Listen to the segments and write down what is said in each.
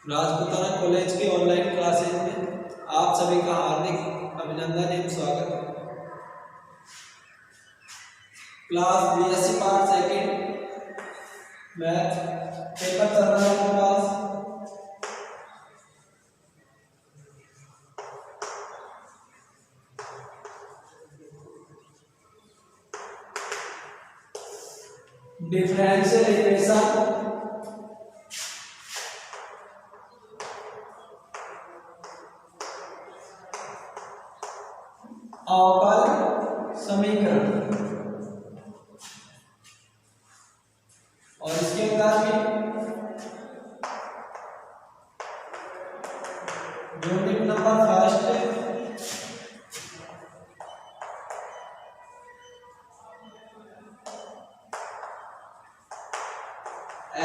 Rajputana college की online classes में आप सभी का हार्दिक अभिनंदन एवं स्वागत है। Class BSc part second math paper चल रहा है क्लास। डिफरेंशियल इक्वेशन अवकल समीकरण और इसके अंदर यूनिट नंबर फर्स्ट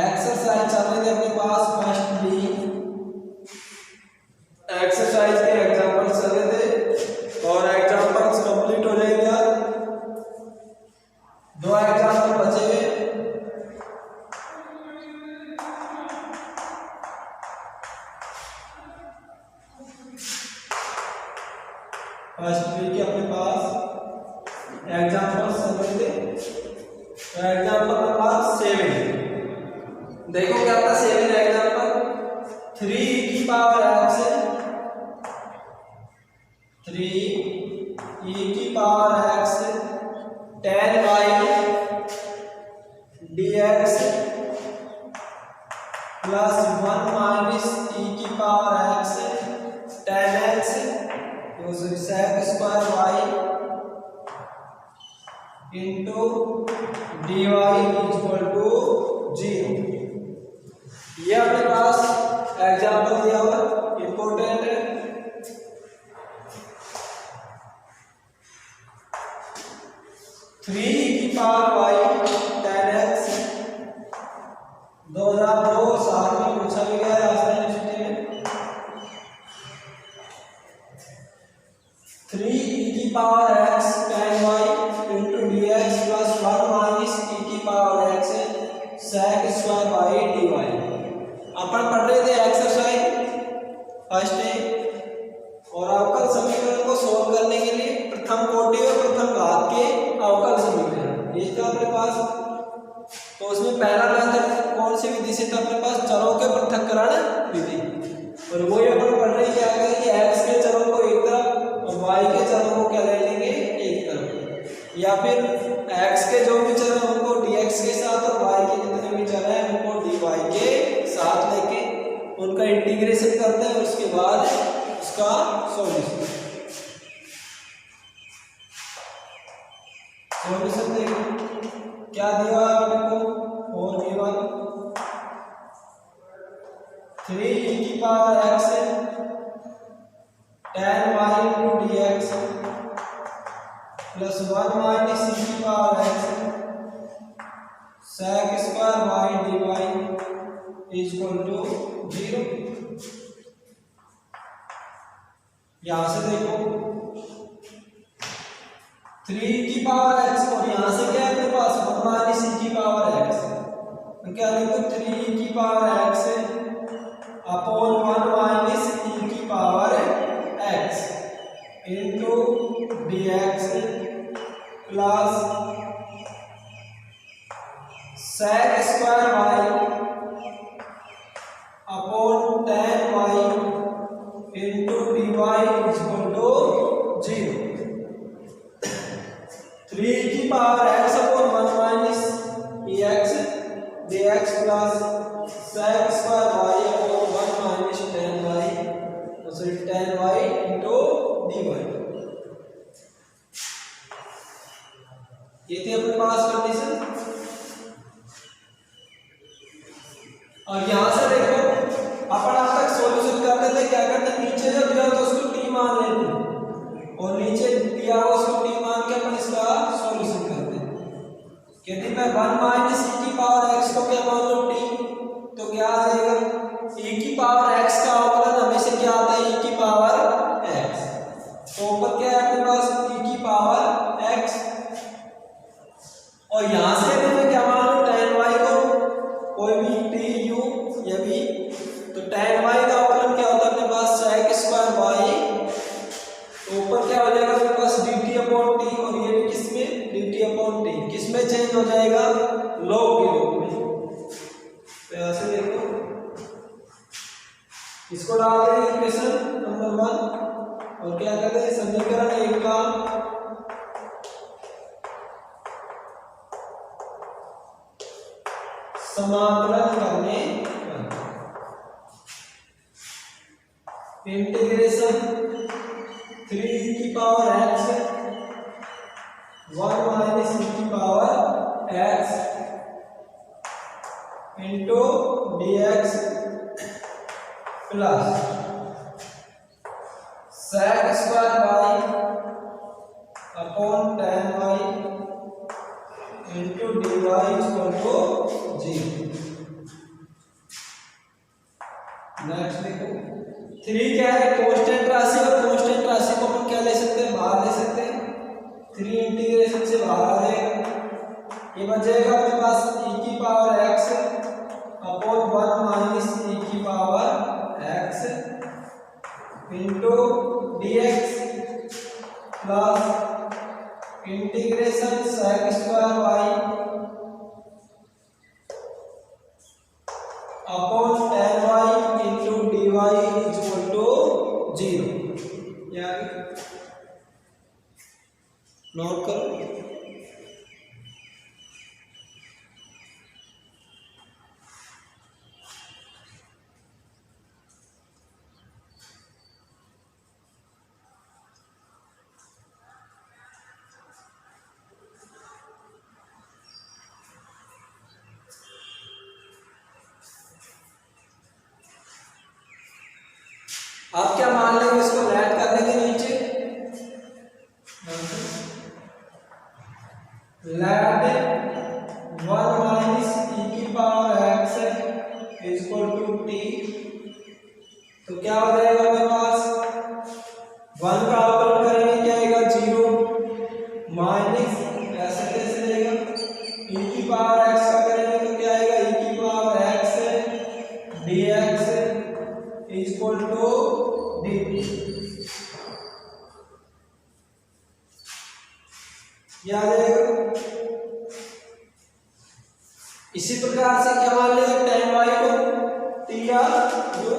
एक्सरसाइज चल रही थी अपने पास फर्स्ट बी एक्सरसाइज के एग्जांपल्स चल रहे थे और एग्जांपल्स कंप्लीट हो जाएंगे यार। दो एग्जांपल बचे हुए फर्स्ट बी के अपने पास एग्जांपल्स चल रहे थे। तो एग्जांपल नंबर 7 देखो क्या था 7 एग्जांपल 3 की पावर x 3 e की power x 10y dx plus 1 minus e की power x 10x sec square y into dy equal to 0। ये अपने पास एग्जांपल दिया हुआ इंपॉर्टेंट है। थ्री की पावर वाई 10x 2002 साल में पूछा भी गया राजस्थान यूनिवर्सिटी में। 3 e की power x 10y into dx plus 1 minus e की power x sec square y dy। अपन पढ़ रहे थे एक्सरसाइज फर्स्ट डे और अवकल समीकरण को सोल्व करने के लिए प्रथम कोटि और प्रथम घात के अवकल समीकरण ये था अपने पास। तो उसमें पहला मेथड कौन सी विधि से था अपने पास चरों के पृथक्करण विधि और वो अपन पढ़ रहे क्या करें कि x के चरों को एक तरफ और y के चरों को क्या ले लेंगे एक तरफ, या फिर x के जो भी चर हैं उनको dx के साथ और y के जितने भी चर हैं उनको dy के साथ लेके उनका इंटीग्रेशन करते हैं, उसके बाद उसका सॉल्यूशन देखो क्या दिया आपको 4v1 3 e की power x 10y into dx plus 1 minus e की power x sec square y dy equal to 0। यहां से देखो 3 की पावर x और यहां से क्या है अपने पास 1 माइनस e की पावर x, तो क्या लिखो 3 की power x upon 1 minus e की power x into dx plus sec square y upon 10y into dy equal to 0। 3 की power x upon 1 minus ex dx plus sec square y upon 1 minus 10y into dy। ये थी अपने पास condition. और यहां से देखो अपन अब तक सॉल्यूशन करते थे क्या करते, नीचे जो दिया तो उसको t मान लेते और नीचे दिया हुआ उसको t मान के अपन इसका सॉल्यूशन करते हैं। यदि मैं 1 माइनस e की पावर x को क्या मान लूं t, तो क्या आ जाएगा e की पावर x का अवकलन हमेशा क्या आता है e की पावर x, तो ऊपर क्या है अपने पास e की पावर x और यहां से मैं क्या मान लूं 10y को कोई भी टी यू ये भी, तो tan y इसमें चेंज हो जाएगा लॉग के रूप में। तो ऐसे देखो, इसको डाल देंगे इक्वेशन नंबर 1 और क्या करते हैं, समीकरण 1 का समाकलन करने इंटीग्रेशन 3 की पावर x 1 माइनस e की power x into dx plus sec square y upon tan y into dy equal to 0। Next देखो, 3 क्या है, कांस्टेंट राशि, और कांस्टेंट राशि को हम क्या ले सकते हैं, बाहर ले सकते हैं। 3 इंटीग्रेशन से बाहर आ जाएगा, ये बचेगा अपने पास e की power x upon 1 minus e की power x into dx plus integration sec square y upon tan y into dy equal to 0। Note करो। आप क्या मान लेंगे, इसको ऐड कर देंगे नीचे, लैड 1 माइनस e की power x equal to t। तो क्या हो जाएगा मेरे पास, 1 का अवकलन करेंगे क्या आएगा 0 माइनस ऐसे कैसे रहेगा, e की पावर x का करेंगे तो क्या आएगा e की power x dx equal to dt। ये आ जाएगा। इसी प्रकार से क्या मान लेंगे, tan y को t या जो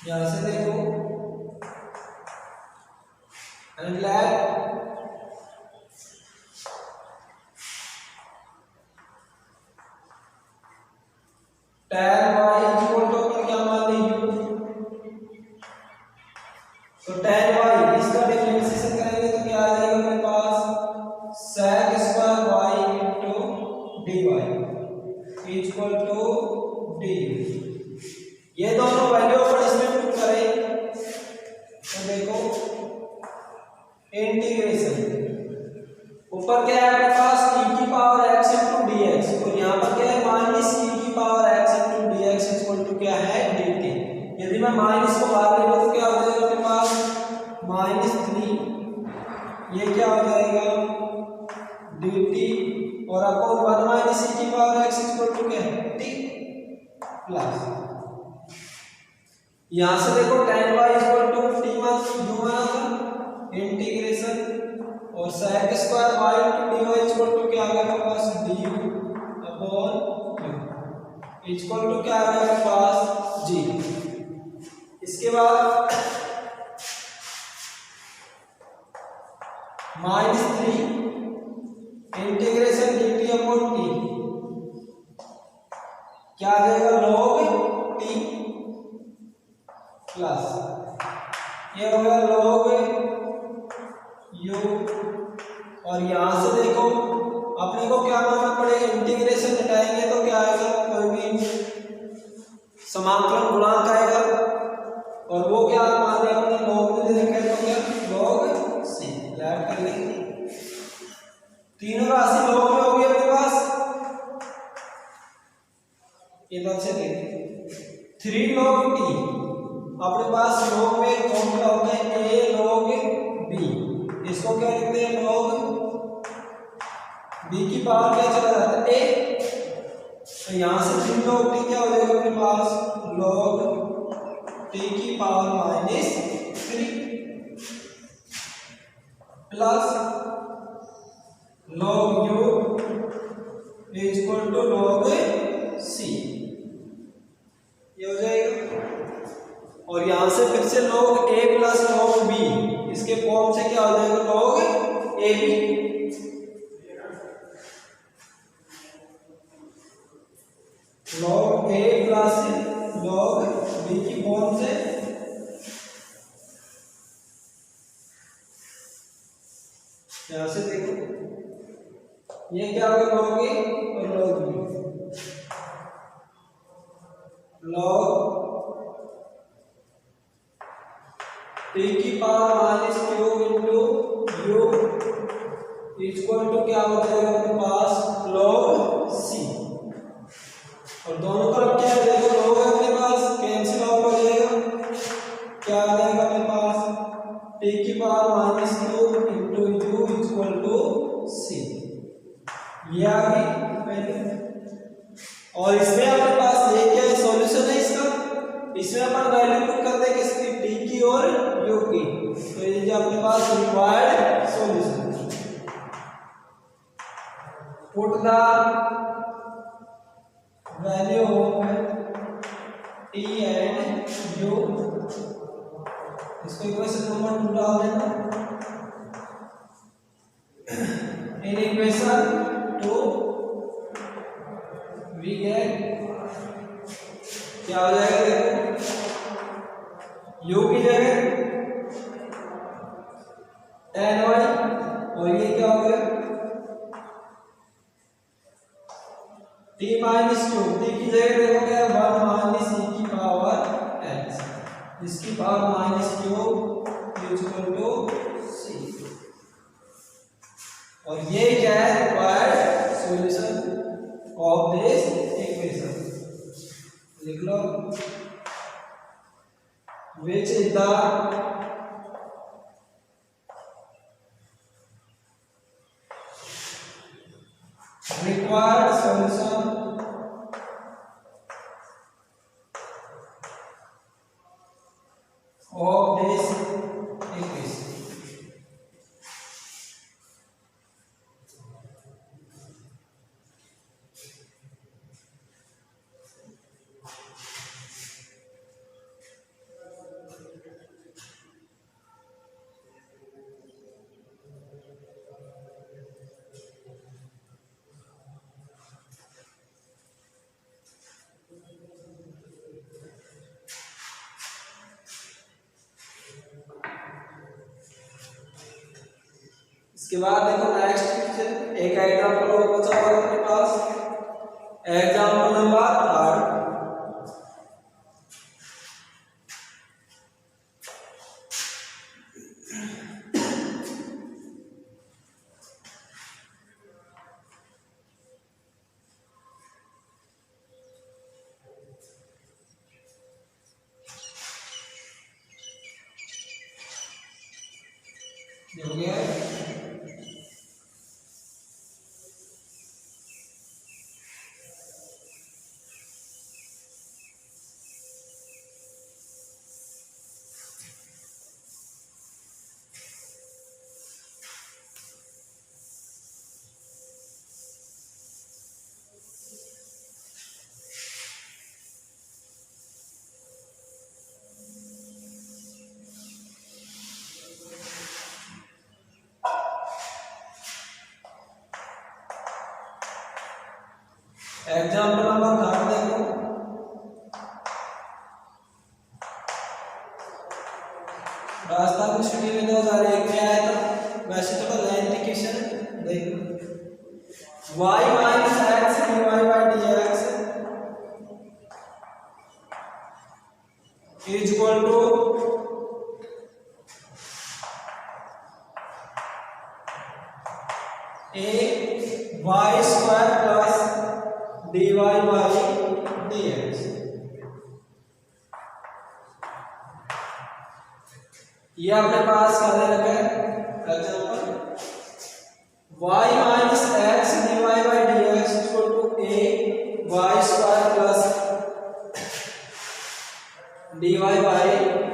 यहां से देखो, and let tan y equal to अपन क्या मान लेंगे, तो tan y इसका डिफरेंशिएशन करेंगे तो क्या आ जाएगा मेरे पास sec square y into dy equal to d। ये दोनों वैल्यू अपन इसमें पुट करें तो देखो, इंटीग्रेशन ऊपर क्या है अपने पास e की पावर x इंटू dx और यहाँ पर क्या है माइनस e की power x into dx equal to क्या है dt। यदि मैं माइनस को बाहर ले लूं तो क्या हो जाएगा अपने पास -3, ये क्या हो जाएगा dt और अपॉन 1 माइनस e की पावर x इक्वल टू क्या है t प्लस, यहां से देखो tan y equal to t माना था इंटीग्रेशन और sec square y into dy equal to क्या आ गया मेरे पास du अपॉन इक्वल टू क्या आ गया मेरे पास g। इसके बाद -3 इंटीग्रेशन dt अपॉन t क्या आ जाएगा log t प्लस ये हो गया log u और यहां से देखो अपने को क्या मानना पड़ेगा, इंटीग्रेशन हटाएंगे तो क्या आएगा, कोई भी समाकलन गुणांक आएगा और वो क्या मान लिया हमने log में दे रखा है तो क्या log c ऐड कर लेंगे। तीनों राशि log में हो गई अपने पास, इधर से देखिए 3 log t अपने पास log में कौन सा होता है a log b, इसको क्या लिखते हैं log b की पावर क्या चला जाता है a तो यहाँ से 3 log t क्या हो जाएगा अपने पास, log t की power -3 plus log u is equal to log c, ये हो जाएगा। और यहां से फिर से log a plus log b, इसके फॉर्म से क्या हो जाएगा, log ab, log a plus log b की फॉर्म से यहां से देखो ये क्या होगा, log a और log b, log t की power -q into u equal to क्या हो जाएगा अपने पास, log c। और दोनों तरफ क्या है, देखो log है अपने पास, कैंसिल आउट हो जाएगा, क्या आ जाएगा अपने पास, t की power -q into u equal to c, ये आ गई वैल्यू। और इसमें अपने पास ये क्या है, सॉल्यूशन है इसका, इसमें अपन वैल्यू पुट करते हैं किसकी, t की और u की, तो ये जो अपने पास required solution, put the value of t and u, इसको इक्वेशन नंबर 2 डाल देना, इन इक्वेशन 2 वी गेट क्या हो जाएगा, देखो u की जगह tan y, और ये क्या हो गया, t माइनस q, t की जगह देखो क्या, 1 माइनस e की पावर x, इसकी power -q equal to c, और ये क्या है, required solution of this equation, लिख लो, which is the required solution of this equation। इसके बाद देखो नेक्स्ट क्वेश्चन, एक एग्जांपल और बचा हुआ अपने पास, एग्जांपल नंबर 3, हो गया एग्जांपल नंबर 3 देखो, राजस्थान यूनिवर्सिटी में 2001 में आया था, वैसे थोड़ा लेंथी क्वेश्चन है, देखो y minus x dy by dx is equal to a y square plus dy by dx, ये अपने पास क्या दे रखा है, example y minus x dy by dx equal to a y square plus dy by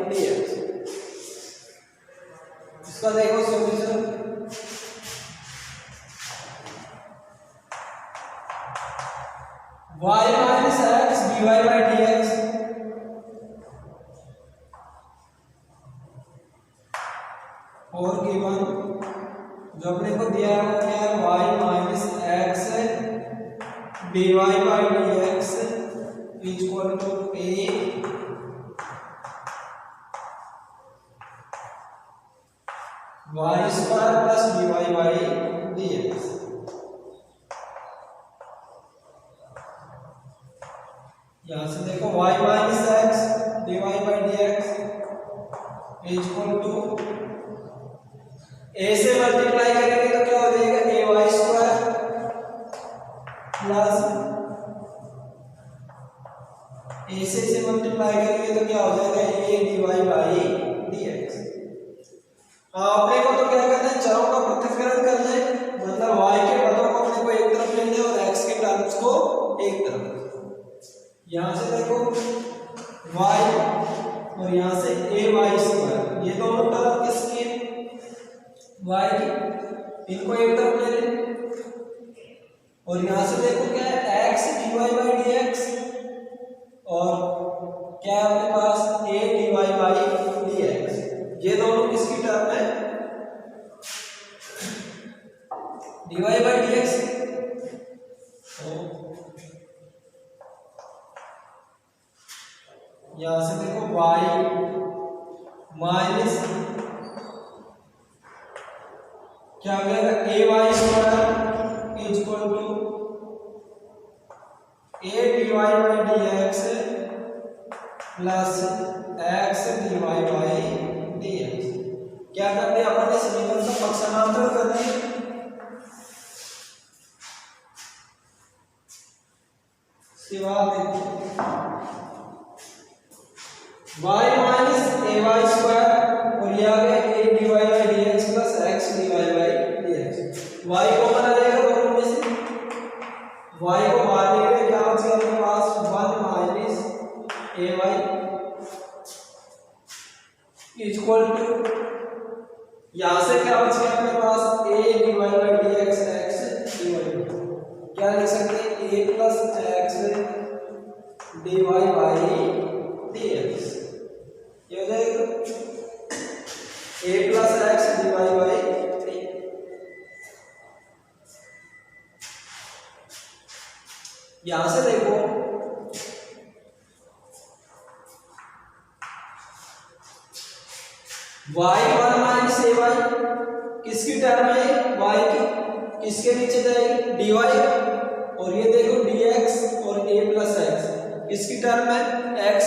dx। इसका देखो solution, y minus x dy by dx और गिवन जो अपने को दिया है वो क्या है, y minus x dy by dx equal to a y square plus dy by dx। यहां से देखो y minus x dy by dx equal to a से मल्टीप्लाई करेंगे तो क्या हो जाएगा, a y square plus a से मल्टीप्लाई करेंगे तो क्या हो जाएगा, a dy बाई dx। अपने को तो क्या करना है, चरों का पृथक्करण करना है, मतलब y के पदों को अपने को एक तरफ लेना है और x के टर्म्स को एक तरफ। यहां से देखो y और यहां से a वाई स्क्वायर, ये दोनों टर्म किसकी है, y की, इनको एक तरफ ले लें। और यहां से देखो क्या है, x dy बाई dx और क्या है अपने पास, a dy बाई dx, ये दोनों किसकी टर्म है, dy बाई dx। यहां से देखो y माइनस क्या हो जाएगा, a y square equal to a dy by dx plus x dy by dx। क्या करते हैं अपन, इस समीकरण का पक्षांतर करते हैं। सिवा देखो y minus a y square और ये आ गया a dy by dx plus x dy by dx। y को बना रहेगा दोनों में से, y को बाहर निकालेंगे क्या बचेगा अपने पास, 1 minus a y equal to, यहां से क्या बच गया अपने पास, a dy by dx x dy। क्या लिख सकते हैं, a plus x dy by dx, ये हो जाएगा a plus x dy by dx। यहां से देखो y 1 माइनस a वाई किसकी टर्म है, y की, किसके नीचे जाएगी, dy, और ये देखो dx और a प्लस x किसकी टर्म है, x।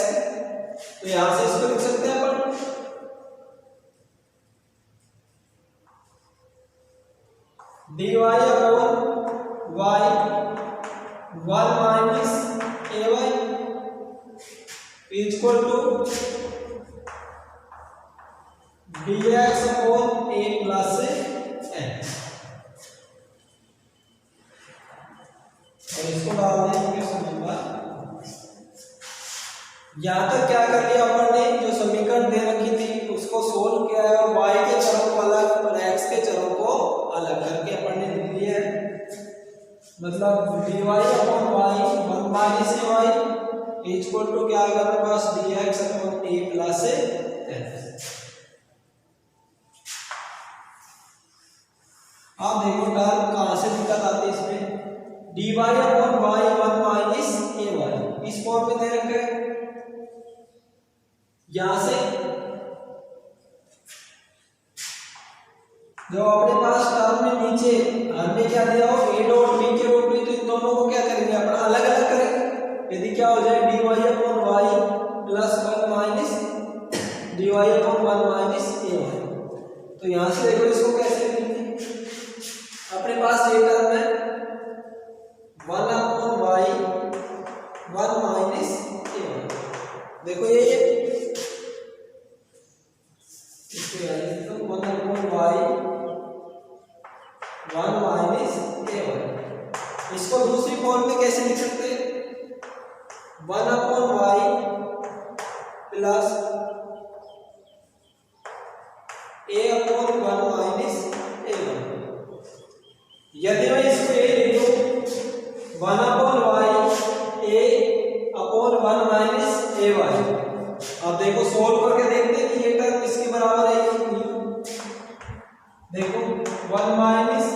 तो यहां से इसको लिख सकते हैं अपन dy upon y 1 minus a y equal to dx upon a plus x। और इसको डाल देंगे क्वेश्चन नंबर। यहां तक क्या कर लिया अपन ने, जो समीकरण दे रखी थी उसको सोल्व किया है और y के चरों को अलग और x के चरों को अलग करके अपन ने लिख लिया है। मतलब dy upon y 1 minus a y equal to क्या आएगा अपने पास, dx upon a plus x। आप देखो टर्म कहां से दिक्कत आती है इसमें, dy upon y 1 minus a y इस फॉर्म में दे रखे हैं। यहां से जो अपने पास टर्म में नीचे हमने क्या दिया हो, a डॉट b के रूप में, तो इन दोनों को क्या करेंगे अपन, अलग अलग करेंगे। यदि क्या हो जाए dy upon y plus 1 minus dy upon 1 minus a y, तो यहां से देखो इसको कैसे लिखेंगे, अपने पास ये टर्म है 1 upon y 1 minus a y, देखो ये तो 1 upon y 1 minus a y. इसको दूसरी फॉर्म में कैसे लिख सकते हैं, 1/y plus a/1 minus a1। यदि मैं इसको a लिखूं 1/y a/1 माइनस ay। अब देखो सोल्व करके देखते हैं कि ये टर्म किसके बराबर है। देखो 1 माइनस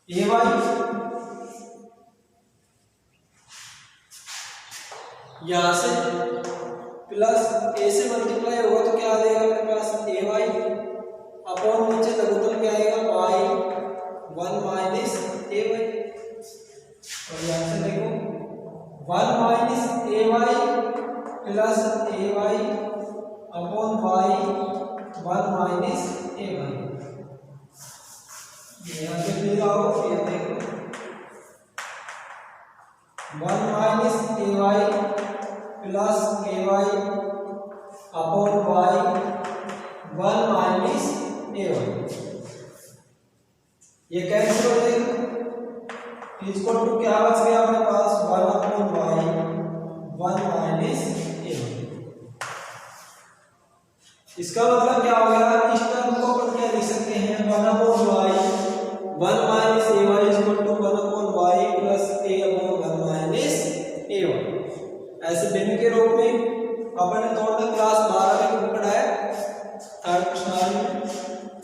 ay यहां से प्लस a से मल्टीप्लाई होगा तो क्या आ जाएगा मेरे पास ay अपॉन नीचे लघुत्तम क्या आएगा y 1 माइनस ay। और यहां से देखो 1 minus ay plus ay upon y 1 minus ay। यहां से फिर आओ ये देखो 1 minus ay plus ay upon y 1 minus a1। ये कैंसिल हो जाएगा इक्वल टू क्या बच गया अपने पास 1 अपॉन y 1 माइनस a1। इसका मतलब क्या हो गया इस टर्म को अपन क्या लिख सकते हैं 1 upon y 1 minus ay equal to 1 upon y plus a upon 1 minus a1। ऐसे भिन्न के रूप में अपन ने थोड़ा क्लास 12 में पढ़ा है थर्ड क्वेश्चन में।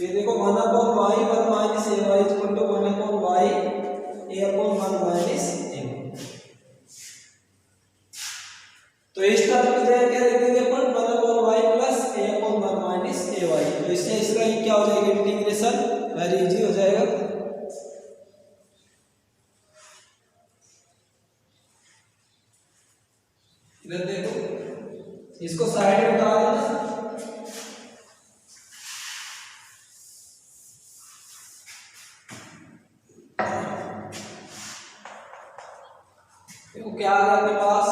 ये देखो 1 upon y 1 minus ay equal to 1 upon y a upon 1 minus a। तो इस टर्म की जगह क्या लिख देंगे अपन 1 upon y plus a upon 1 minus ay। तो इससे इसका ये क्या हो जाएगा इंटीग्रेशन वेरी इजी हो जाएगा। इधर देखो इसको साइड में उतार देना। देखो क्या आ गया अपने पास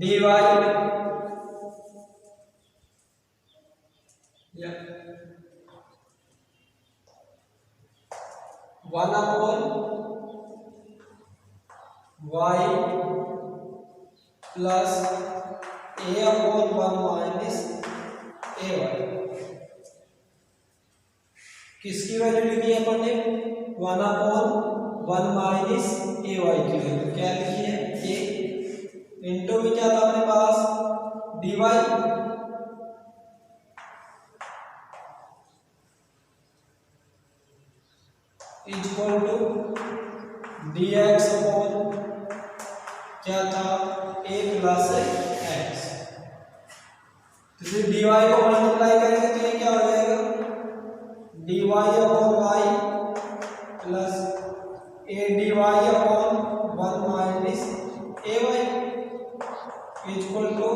dy या 1 upon y plus a upon 1 minus ay। किसकी वैल्यू लिखी है अपन ने 1 अपॉन 1 माइनस ay की वैल्यू क्या लिखी है a इनटू में क्या था अपने पास dy equal to dx upon क्या था a प्लस x। तो फिर dy को मल्टीप्लाई करेंगे तो ये क्या हो जाएगा dy upon y plus a dy upon 1 minus ay equal to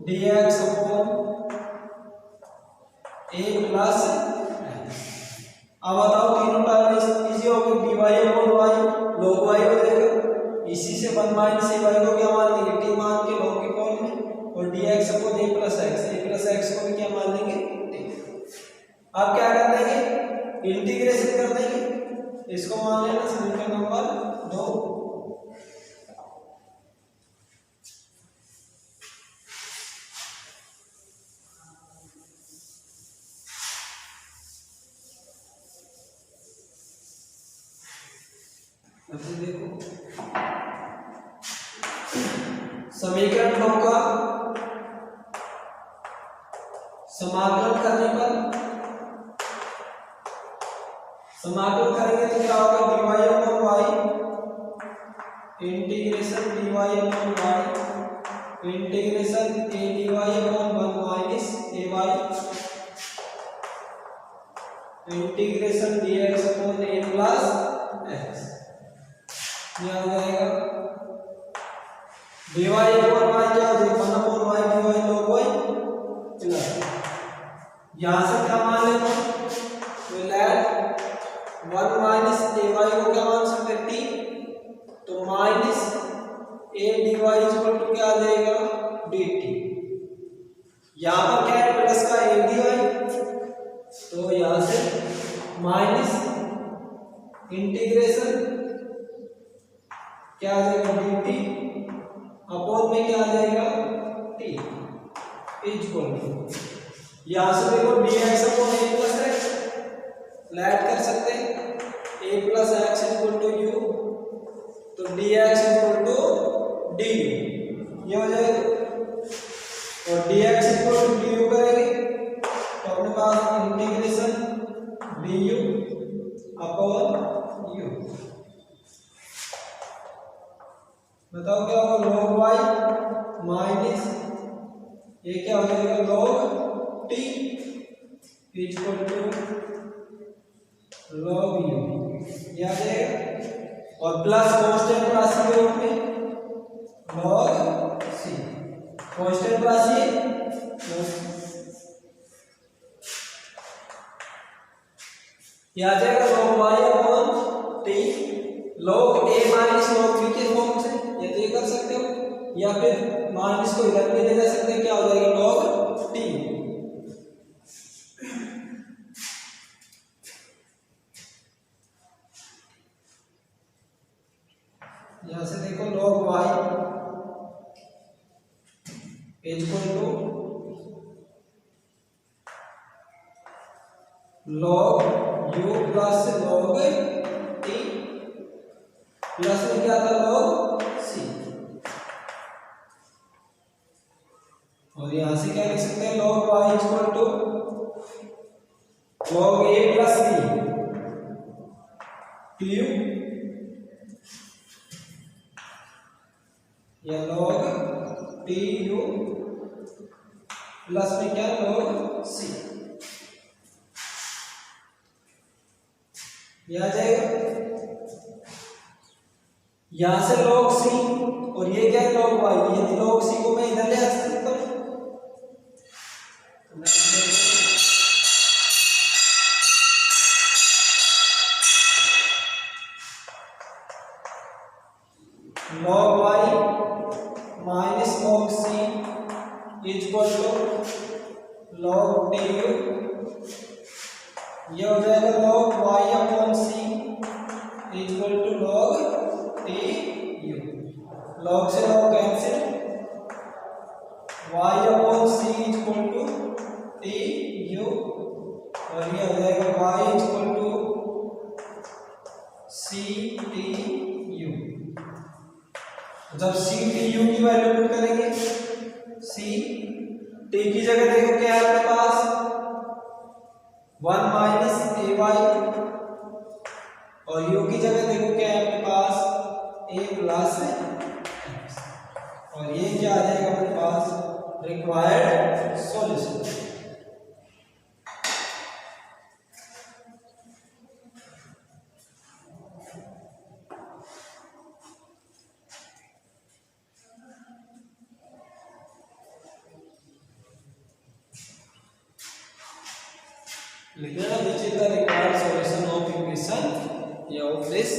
dx upon a plus x। अब बताओ तीनों टर्म इजी हो गई dy upon y log y हो जाएगा। इसी से 1 माइनस ay को क्या मान लेंगे t मान के log के फॉर्म में और dx upon a plus x को भी क्या मान लेंगे t। अब क्या कर देंगे इंटीग्रेशन कर देंगे इसको मान लेना समीकरण नंबर 2। देखो समीकरण 2 का समाकलन करने पर समाकलन करेंगे तो क्या होगा dy upon y integration dy upon y integration a dy upon 1 minus ay integration dx upon a plus x। ये आ जाएगा dy अपॉन y क्या हो जाएगा 1 upon y dy log y plus यहां से क्या मान लेते हैं तो लेट 1 माइनस ay को क्या मान सकते हैं t तो minus a dy equal to क्या आ जाएगा dt। यहां पर क्या है प्लस का a dy तो यहां से माइनस इंटीग्रेशन क्या आ जाएगा dt अपॉन में क्या आ जाएगा t इक्वल टू, यहां से देखो dx upon a plus x add कर सकते हैं, a plus x equal to u, तो dx इक्वल टू du ये हो जाएगा, और dx इक्वल टू du करेंगे तो अपने पास इंटीग्रेशन du अपॉन u, बताओ क्या होगा log y माइनस ये क्या हो जाएगा log t equal to log u ये आ जाएगा, और प्लस कांस्टेंट राशि के रूप में log c, कांस्टेंट राशि ये आ जाएगा log y upon t log a minus log b के फॉर्म से, ये तो ये कर सकते हो, या फिर माइनस को इधर भी ले जा सकते हैं, क्या हो जाएगा log t, यहां से देखो log y equal to log u plus log t plus में क्या था log c, और यहां से क्या लिख सकते हैं log y equal to log a plus b tu या log tu प्लस में क्या log c, ये आ जाएगा, यहां से log c और ये क्या है log y, ये log c को मैं इधर ले आ सकता हूं, log y minus log c equal to log tu, ये हो जाएगा log y upon c equal to log tu, log से log cancel, y upon c equal to tu, और ये हो जाएगा y equal to c tu, जब c tu की वैल्यू पुट करेंगे, c t की जगह देखो क्या है आपके पास 1 माइनस ay, और u की जगह देखो क्या है आपके पास a प्लस, और ये क्या आ जाएगा अपने पास रिक्वायर्ड सॉल्यूशन, लिखना which is the required solution of equation of this